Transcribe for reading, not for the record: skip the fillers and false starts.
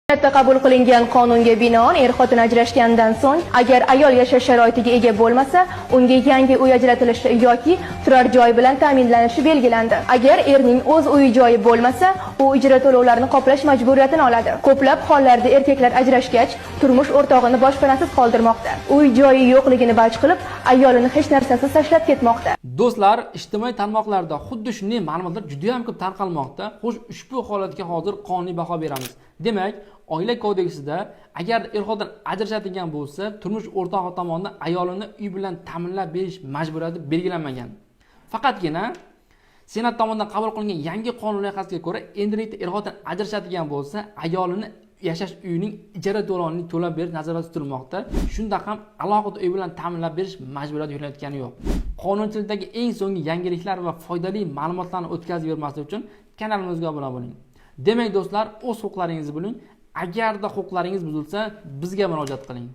Hayotda qabul qilingan qonunga binoan er-xotin ajrashgandan so'ng agar ayol yashash sharoitiga ega bo'lmasa, unga yangi uy ajratilishi yoki turar joy bilan ta'minlanishi belgilandi. Agar erning o'z uy-joyi bo'lmasa, u ijro to'lovlarini qoplash majburiyatini oladi. Ko'plab hollarda erkaklar ajrashgach, turmush o'rtog'ini boshpanasiz qoldirmoqda. Uy-joyi yo'qligini baj qilib, ayolini hech narsasiz tashlab ketmoqda. Do'stlar, ijtimoiy tarmoqlarda xuddi shunday ma'lumotlar juda ham ko'p tarqalmoqda. Xo'sh, ushbu holatga hozir qonuniy baho beramiz. Demak, Oila kodeksida agar er-xotin ajrashadigan bo'lsa, turmush o'rtog'i tomonidan ayolini uy bilan ta'minlab berish majburiyati belgilanmagan. Faqatgina Senat tomonidan qabul qilingan yangi qonun loyihasiga ko'ra, endilikda er-xotin ajrashadigan bo'lsa, ayolini yashash uyining ijara to'lovini to'lab berish nazarda tutilmoqda. Shunda ham alohida uy bilan ta'minlab berish majburiyati yo'qotgani yo'q. Qonunchilikdagi eng so'nggi yangiliklar va foydali ma'lumotlarni o'tkazib bermaslik uchun kanalimizga obuna bo'ling. Demak do'stlar, o'z huquqlaringizni biling. Agarda huquqlaringiz buzilsa, bizga murojaat qiling.